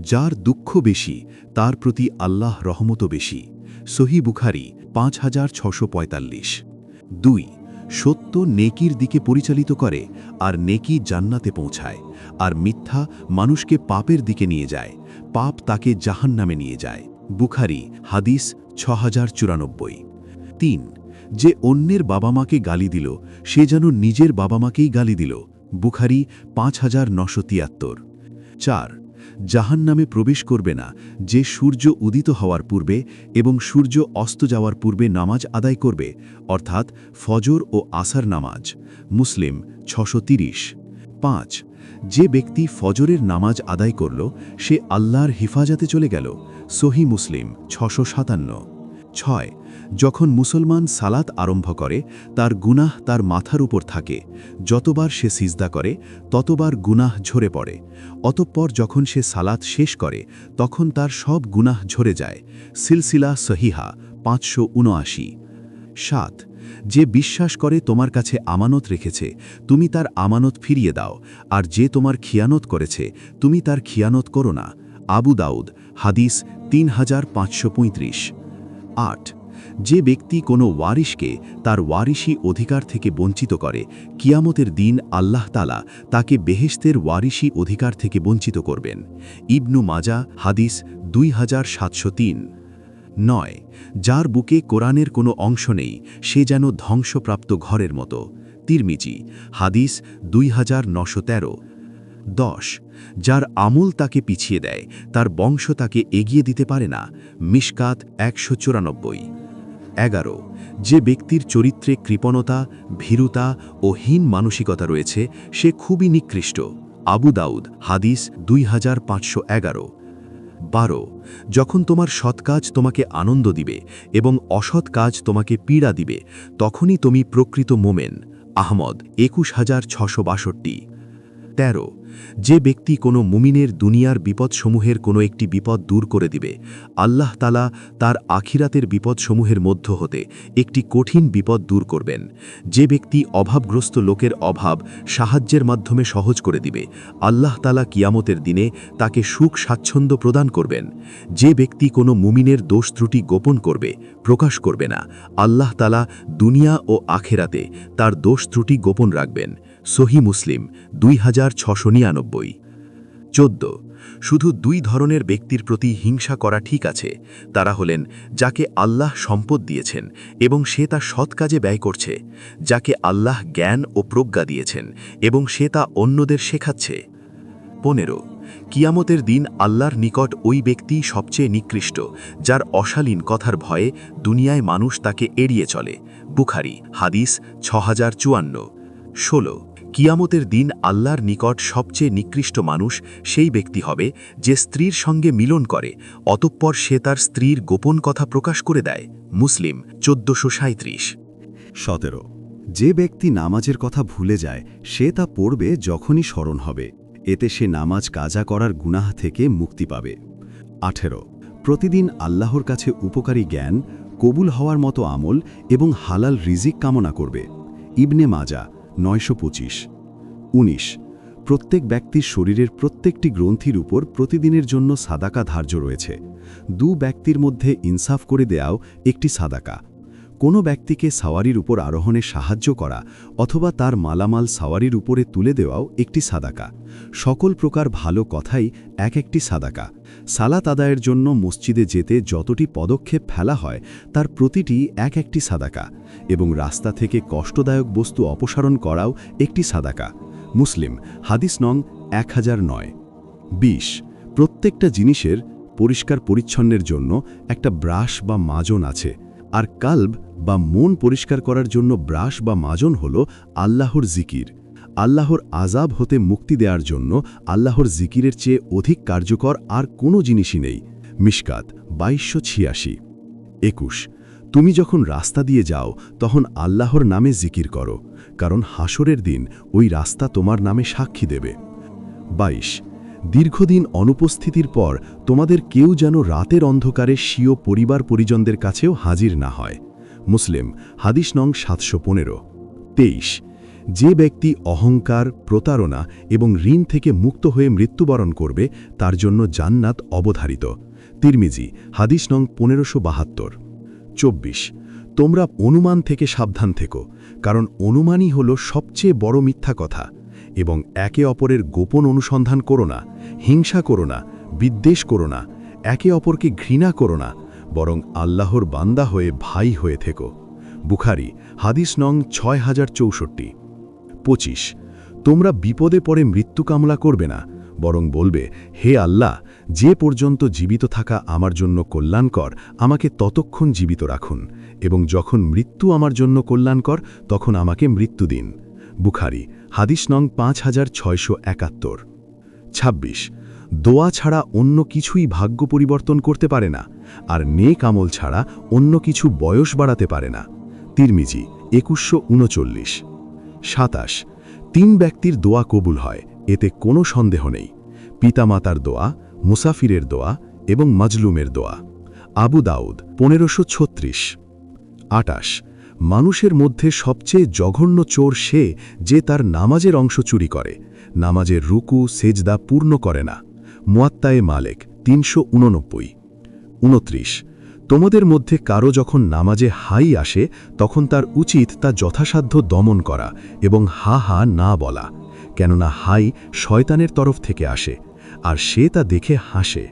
যার দুঃখ বেশি তার প্রতি আল্লাহ রহমতও বেশি। সহিহ বুখারী 5645। 2 সত্য নেকির দিকে পরিচালিত করে আর নেকি জান্নাতে পৌঁছায়, আর মিথ্যা মানুষকে পাপের দিকে নিয়ে যায়, পাপ তাকে জাহান্নামে নিয়ে যায়। বুখারী হাদিস 6094। 3 যে অন্যের বাবা মাকে গালি দিল সে যেন নিজের বাবা মাকেই গালি দিল। বুখারী 5973। 4 জাহান্নামে প্রবেশ করবে না যে সূর্য উদিত হওয়ার পূর্বে এবং সূর্য অস্ত যাওয়ার পূর্বে নামাজ আদায় করবে, অর্থাৎ ফজর ও আসর নামাজ। মুসলিম 630। 5 যে ব্যক্তি ফজরের নামাজ আদায় করল সে আল্লাহর হিফাজতে চলে গেল। সহিহ মুসলিম 657। 6 যখন মুসলমান সালাত আরম্ভ করে তার গুনাহ তার মাথার উপর থাকে, যতবার সে সিজদা করে ততবার গুনাহ ঝরে পড়ে, অতঃপর যখন সে সালাত শেষ করে তখন তার সব গুনাহ ঝরে যায়। সিলসিলা সহিহা 579। 7 যে বিশ্বাস করে তোমার কাছে আমানত রেখেছে তুমি তার আমানত ফিরিয়ে দাও, আর যে তোমার খিয়ানত করেছে তুমি তার খিয়ানত করো না। আবু দাউদ হাদিস 3535। 8 যে ব্যক্তি কোনো ওয়ারিশকে তার ওয়ারিশি অধিকার থেকে বঞ্চিত করে, কিয়ামতের দিন আল্লাহ তাআলা তাকে বেহেশতের ওয়ারিশি অধিকার থেকে বঞ্চিত করবেন। ইবনু মাজা হাদিস 2703। 9 যার বুকে কোরআনের কোনো অংশ নেই সে যেন ধ্বংসপ্রাপ্ত ঘরের মতো। তিরমিজি হাদিস 2913। 10 যার আমল তাকে পিছিয়ে দেয় তার বংশ তাকে এগিয়ে দিতে পারে না। মিশকাত 194। 11 যে ব্যক্তির চরিত্রে কৃপণতা, ভীরুতা ও হীন মানসিকতা রয়েছে সে খুবই নিকৃষ্ট। আবু দাউদ হাদিস 2511। 12 যখন তোমার সৎ কাজ তোমাকে আনন্দ দিবে এবং অসৎ কাজ তোমাকে পীড়া দিবে তখনই তুমি প্রকৃত মোমেন। আহমদ 21662। 13 যে ব্যক্তি কোনো মুমিনের দুনিয়ার বিপদসমূহের কোনো একটি বিপদ দূর করে দিবে, আল্লাহ তাআলা তার আখিরাতের বিপদসমূহের মধ্য হতে একটি কঠিন বিপদ দূর করবেন। যে ব্যক্তি অভাবগ্রস্ত লোকের অভাব সাহায্যের মাধ্যমে সহজ করে দিবে, আল্লাহ তাআলা কিয়ামতের দিনে তাকে সুখ স্বাচ্ছন্দ্য প্রদান করবেন। যে ব্যক্তি কোনো মুমিনের দোষ ত্রুটি গোপন করবে, প্রকাশ করবে না, আল্লাহ তাআলা দুনিয়া ও আখিরাতে তার দোষ ত্রুটি গোপন রাখবেন। সহিহ মুসলিম 2699। 14 শুধু 2 ধরনের ব্যক্তির প্রতি হিংসা করা ঠিক আছে, তারা হলেন যাকে আল্লাহ সম্পদ দিয়েছেন এবং সে তা সৎ কাজে ব্যয় করছে, যাকে আল্লাহ জ্ঞান ও প্রজ্ঞা দিয়েছেন এবং সে তা অন্যদের শেখাচ্ছে। 15 কিয়ামতের দিন আল্লাহর নিকট ওই ব্যক্তি সবচেয়ে নিকৃষ্ট যার অশালীন কথার ভয়ে দুনিয়ায় মানুষ তাকে এড়িয়ে চলে। বুখারী হাদিস 6054। 16 কিয়ামতের দিন আল্লাহর নিকট সবচেয়ে নিকৃষ্ট মানুষ সেই ব্যক্তি হবে যে স্ত্রীর সঙ্গে মিলন করে অতঃপর সে তার স্ত্রীর গোপন কথা প্রকাশ করে দেয়। মুসলিম 1437। 17 যে ব্যক্তি নামাজের কথা ভুলে যায় সে তা পড়বে যখনই স্মরণ হবে, এতে সে নামাজ কাজা করার গুনাহ থেকে মুক্তি পাবে। 18 প্রতিদিন আল্লাহর কাছে উপকারী জ্ঞান, কবুল হওয়ার মতো আমল এবং হালাল রিজিক কামনা করবে। ইবনে মাজা 925। 19 প্রত্যেক ব্যক্তির শরীরের প্রত্যেকটি গ্রন্থির উপর প্রতিদিনের জন্য সাদাকা ধার্য রয়েছে। 2 ব্যক্তির মধ্যে ইনসাফ করে দেওয়াও একটি সাদাকা। কোনো ব্যক্তিকে সাওয়ারির উপর আরোহণে সাহায্য করা অথবা তার মালামাল সাওয়ারির উপরে তুলে দেওয়াও একটি সাদাকা। সকল প্রকার ভালো কথাই এক একটি সাদাকা। সালাত আদায়ের জন্য মসজিদে যেতে যতটি পদক্ষেপ ফেলা হয় তার প্রতিটি এক একটি সাদাকা, এবং রাস্তা থেকে কষ্টদায়ক বস্তু অপসারণ করাও একটি সাদাকা। মুসলিম হাদিস নং 1009। 20 প্রত্যেকটা জিনিসের পরিষ্কার পরিচ্ছন্নের জন্য একটা ব্রাশ বা মাজন আছে, আর কালব বা মন পরিষ্কার করার জন্য ব্রাশ বা মাজন হল আল্লাহর জিকির। আল্লাহর আযাব হতে মুক্তি দেওয়ার জন্য আল্লাহর জিকিরের চেয়ে অধিক কার্যকর আর কোনো জিনিসই নেই। মিশকাত 2286। 21 তুমি যখন রাস্তা দিয়ে যাও তখন আল্লাহর নামে জিকির করো, কারণ হাসরের দিন ওই রাস্তা তোমার নামে সাক্ষী দেবে। 22 দীর্ঘদিন অনুপস্থিতির পর তোমাদের কেউ যেন রাতের অন্ধকারে স্বীয় পরিবার পরিজনদের কাছেও হাজির না হয়। মুসলিম হাদিস নং 715। 23 যে ব্যক্তি অহংকার, প্রতারণা এবং ঋণ থেকে মুক্ত হয়ে মৃত্যুবরণ করবে তার জন্য জান্নাত অবধারিত। তিরমিজি, হাদিস নং 1572। 24 তোমরা অনুমান থেকে সাবধান থেকো, কারণ অনুমানই হল সবচেয়ে বড় মিথ্যা কথা। এবং একে অপরের গোপন অনুসন্ধান করো না, হিংসা করো না, বিদ্বেষ করো না, একে অপরকে ঘৃণা করো না, বরং আল্লাহর বান্দা হয়ে ভাই হয়ে থেকো। বুখারী, হাদিস নং 6064। 25 তোমরা বিপদে পড়ে মৃত্যু কামনা করবে না, বরং বলবে, হে আল্লাহ, যে পর্যন্ত জীবিত থাকা আমার জন্য কল্যাণকর আমাকে ততক্ষণ জীবিত রাখুন, এবং যখন মৃত্যু আমার জন্য কল্যাণকর তখন আমাকে মৃত্যু দিন। বুখারী, হাদিস নং 5671। 26 দোয়া ছাড়া অন্য কিছুই ভাগ্য পরিবর্তন করতে পারে না, আর নেক আমল ছাড়া অন্য কিছু বয়স বাড়াতে পারে না। তিরমিজি, 2139। 27 তিন ব্যক্তির দোয়া কবুল হয়, এতে কোনো সন্দেহ নেই: পিতামাতার দোয়া, মুসাফিরের দোয়া এবং মাজলুমের দোয়া। আবু দাউদ, 1536। 28 মানুষের মধ্যে সবচেয়ে জঘন্য চোর সে যে তার নামাজের অংশ চুরি করে, নামাজের রুকু সেজদা পূর্ণ করে না। মুয়াত্তায়ে মালিক, 389। 29 তোমাদের মধ্যে কারো যখন নামাজে হাই আসে তখন তার উচিত তা যথাসাধ্য দমন করা এবং হা হা না বলা, কেননা হাই শয়তানের তরফ থেকে আসে, আর সে তা দেখে হাসে।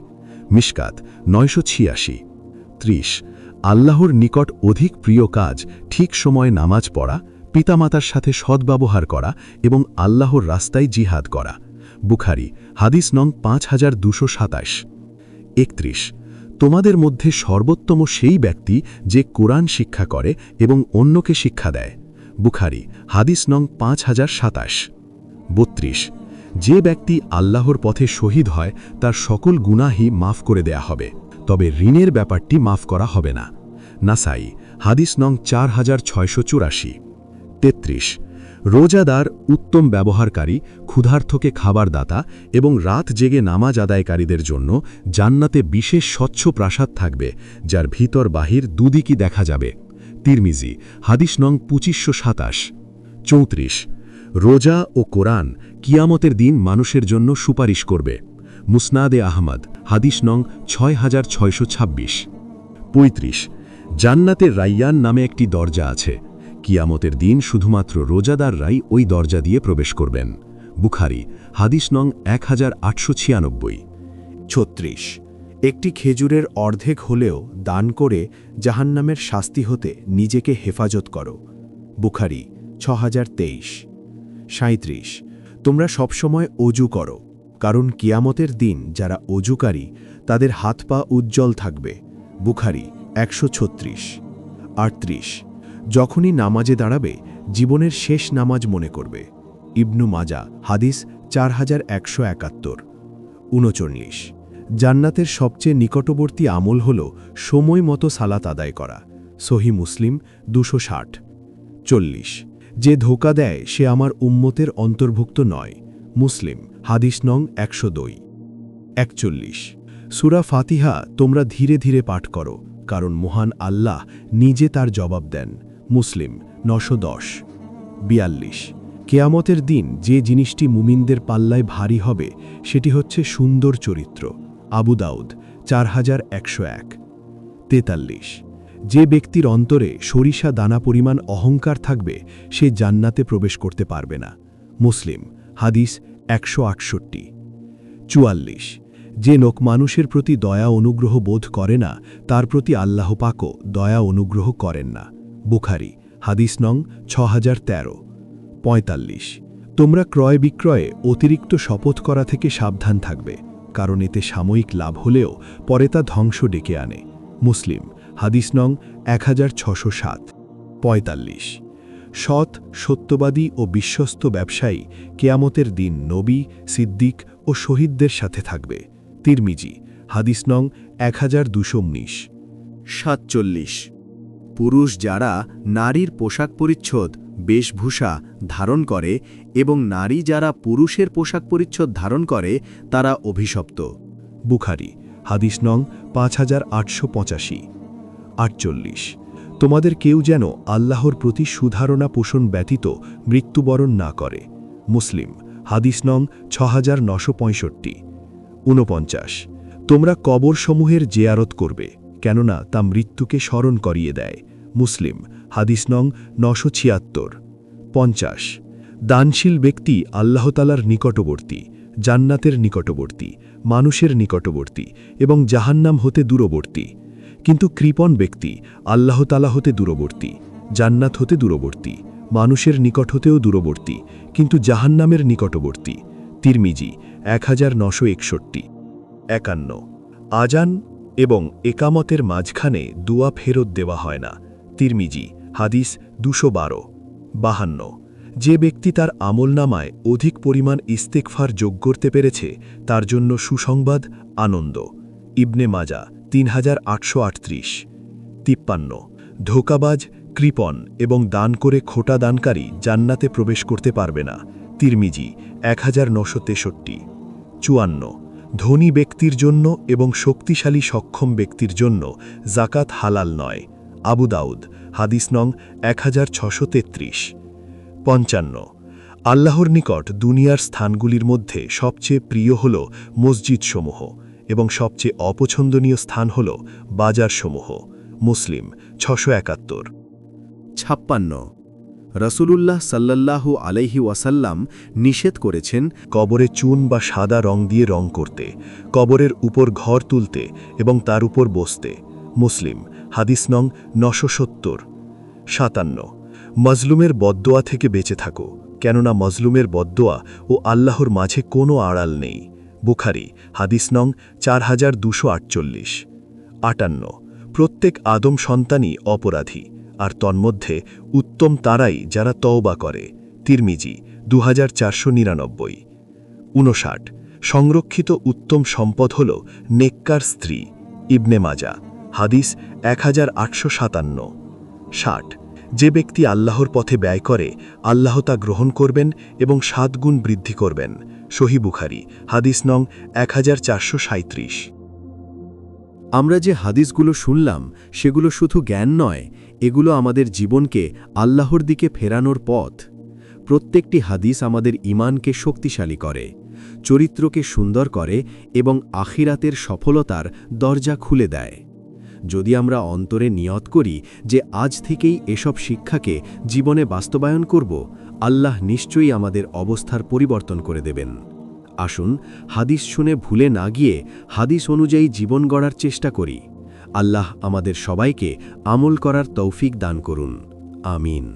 মিশকাত, 986। 30 আল্লাহর নিকট অধিক প্রিয় কাজ ঠিক সময়ে নামাজ পড়া, পিতামাতার সাথে সদ্ব্যবহার করা এবং আল্লাহর রাস্তায় জিহাদ করা। বুখারী, হাদিস নং 5227। 31 তোমাদের মধ্যে সর্বোত্তম সেই ব্যক্তি যে কোরআন শিক্ষা করে এবং অন্যকে শিক্ষা দেয়। বুখারী, হাদিস নং 5027। 32 যে ব্যক্তি আল্লাহর পথে শহীদ হয় তার সকল গুনাহই মাফ করে দেয়া হবে, তবে ঋণের ব্যাপারটি মাফ করা হবে না। নাসাই, হাদিস নং 4684। 33 রোজাদার, উত্তম ব্যবহারকারী, ক্ষুধার্তকে খাবার দাতা এবং রাত জেগে নামাজ আদায়কারীদের জন্য জান্নাতে বিশেষ স্বচ্ছ প্রাসাদ থাকবে, যার ভিতর বাহির দুদিকই দেখা যাবে। তিরমিজি, হাদিস নং 2527। 34 রোজা ও কোরআন কিয়ামতের দিন মানুষের জন্য সুপারিশ করবে। মুসনাদে আহমদ, হাদিস নং 6626। 35 জান্নাতের রাইয়ান নামে একটি দরজা আছে, কিয়ামতের দিন শুধুমাত্র রোজাদাররাই ওই দরজা দিয়ে প্রবেশ করবেন। বুখারী, হাদিস নং 1896। 36 একটি খেজুরের অর্ধেক হলেও দান করে জাহান্নামের শাস্তি হতে নিজেকে হেফাজত করো। বুখারী, 6023। 37 তোমরা সবসময় অজু করো, কারণ কিয়ামতের দিন যারা অজুকারী তাদের হাত পা উজ্জ্বল থাকবে। বুখারী, 136। 38 যখনই নামাজে দাঁড়াবে জীবনের শেষ নামাজ মনে করবে। ইবনু মাজা, হাদিস 4171। 39 জান্নাতের সবচেয়ে নিকটবর্তী আমল হল সময় মতো সালাত আদায় করা। সহি মুসলিম, 260। 40 যে ধোঁকা দেয় সে আমার উম্মতের অন্তর্ভুক্ত নয়। মুসলিম, হাদিস নং 102। 41 সূরা ফাতিহা তোমরা ধীরে ধীরে পাঠ করো, কারণ মহান আল্লাহ নিজে তার জবাব দেন। মুসলিম, 910। 42 কেয়ামতের দিন যে জিনিসটি মুমিনদের পাল্লায় ভারী হবে সেটি হচ্ছে সুন্দর চরিত্র। আবু দাউদ, 4101। 43 যে ব্যক্তির অন্তরে সরিষা দানা পরিমাণ অহংকার থাকবে সে জান্নাতে প্রবেশ করতে পারবে না। মুসলিম, হাদিস 168। 44 যে লোক মানুষের প্রতি দয়া অনুগ্রহ বোধ করে না তার প্রতি আল্লাহ পাকও দয়া অনুগ্রহ করেন না। বুখারী, হাদিস নং 6013। 45 তোমরা ক্রয় বিক্রয়ে অতিরিক্ত শপথ করা থেকে সাবধান থাকবে, কারণ এতে সাময়িক লাভ হলেও পরে তা ধ্বংস ডেকে আনে। মুসলিম, হাদিস নং 1607। 45 সৎ, সত্যবাদী ও বিশ্বস্ত ব্যবসায়ী কেয়ামতের দিন নবী, সিদ্দিক ও শহীদদের সাথে থাকবে। তিরমিজি, হাদিস নং 1219। 47 পুরুষ যারা নারীর পোশাক পরিচ্ছদ, বেশভূষা ধারণ করে এবং নারী যারা পুরুষের পোশাক পরিচ্ছদ ধারণ করে তারা অভিশপ্ত। বুখারী, হাদিস নং 5885। 48 তোমাদের কেউ যেন আল্লাহর প্রতি সুধারণা পোষণ ব্যতীত মৃত্যুবরণ না করে। মুসলিম, হাদিস নং 6965। 49। তোমরা কবরসমূহের জিয়ারত করবে, কেননা তা মৃত্যুকে স্মরণ করিয়ে দেয়। মুসলিম, হাদিস নং 976। 50। দানশীল ব্যক্তি আল্লাহতালার নিকটবর্তী, জান্নাতের নিকটবর্তী, মানুষের নিকটবর্তী এবং জাহান্নাম হতে দূরবর্তী। কিন্তু কৃপণ ব্যক্তি আল্লাহতালা হতে দূরবর্তী, জান্নাত হতে দূরবর্তী, মানুষের নিকট হতেও দূরবর্তী, কিন্তু জাহান্নামের নিকটবর্তী। তিরমিজি 1961। 51। আজান এবং একামতের মাঝখানে দুয়া ফেরত দেওয়া হয় না। তিরমিজি, হাদিস 212। 52। যে ব্যক্তি তার আমলনামায় অধিক পরিমাণ ইস্তেগফার যোগ করতে পেরেছে তার জন্য সুসংবাদ, আনন্দ। ইবনে মাজা 3838। 53। ধোঁকাবাজ, কৃপণ এবং দান করে খোটা দানকারী জান্নাতে প্রবেশ করতে পারবে না। তিরমিজি 1963। 54। ধনী ব্যক্তির জন্য এবং শক্তিশালী সক্ষম ব্যক্তির জন্য জাকাত হালাল নয়। আবু দাউদ, হাদিস নং 1633। 55। আল্লাহর নিকট দুনিয়ার স্থানগুলির মধ্যে সবচেয়ে প্রিয় হল মসজিদসমূহ এবং সবচেয়ে অপছন্দনীয় স্থান হল বাজারসমূহ। মুসলিম 671। 56। রসুলুল্লাহ সাল্লাল্লাহু আলাইহি ওয়াসাল্লাম নিষেধ করেছেন কবরে চুন বা সাদা রং দিয়ে রং করতে, কবরের উপর ঘর তুলতে এবং তার উপর বসতে। মুসলিম, হাদিস নং 970। 57। মজলুমের বদদোয়া থেকে বেঁচে থাকো, কেননা মজলুমের বদদোয়া ও আল্লাহর মাঝে কোনো আড়াল নেই। বুখারী, হাদিস নং 4248। 58। প্রত্যেক আদম সন্তানই অপরাধী, আর তন্মধ্যে উত্তম তারাই যারা তওবা করে। তিরমিজি 2499। 59। সংরক্ষিত উত্তম সম্পদ হল নেককার স্ত্রী। ইবনে মাজা, হাদিস 1857। 60। যে ব্যক্তি আল্লাহর পথে ব্যয় করে আল্লাহ তা গ্রহণ করবেন এবং 7 গুণ বৃদ্ধি করবেন। সহিহ বুখারী, হাদিস নং 1437। আমরা যে হাদিসগুলো শুনলাম সেগুলো শুধু জ্ঞান নয়, এগুলো আমাদের জীবনকে আল্লাহর দিকে ফেরানোর পথ। প্রত্যেকটি হাদিস আমাদের ঈমানকে শক্তিশালী করে, চরিত্রকে সুন্দর করে এবং আখিরাতের সফলতার দরজা খুলে দেয়। যদি আমরা অন্তরে নিয়ত করি যে আজ থেকেই এসব শিক্ষাকে জীবনে বাস্তবায়ন করব, আল্লাহ নিশ্চয়ই আমাদের অবস্থার পরিবর্তন করে দেবেন। আসুন হাদিস শুনে ভুলে না গিয়ে হাদিস অনুযায়ী জীবন গড়ার চেষ্টা করি। আল্লাহ আমাদের সবাইকে আমল করার তৌফিক দান করুন। আমিন।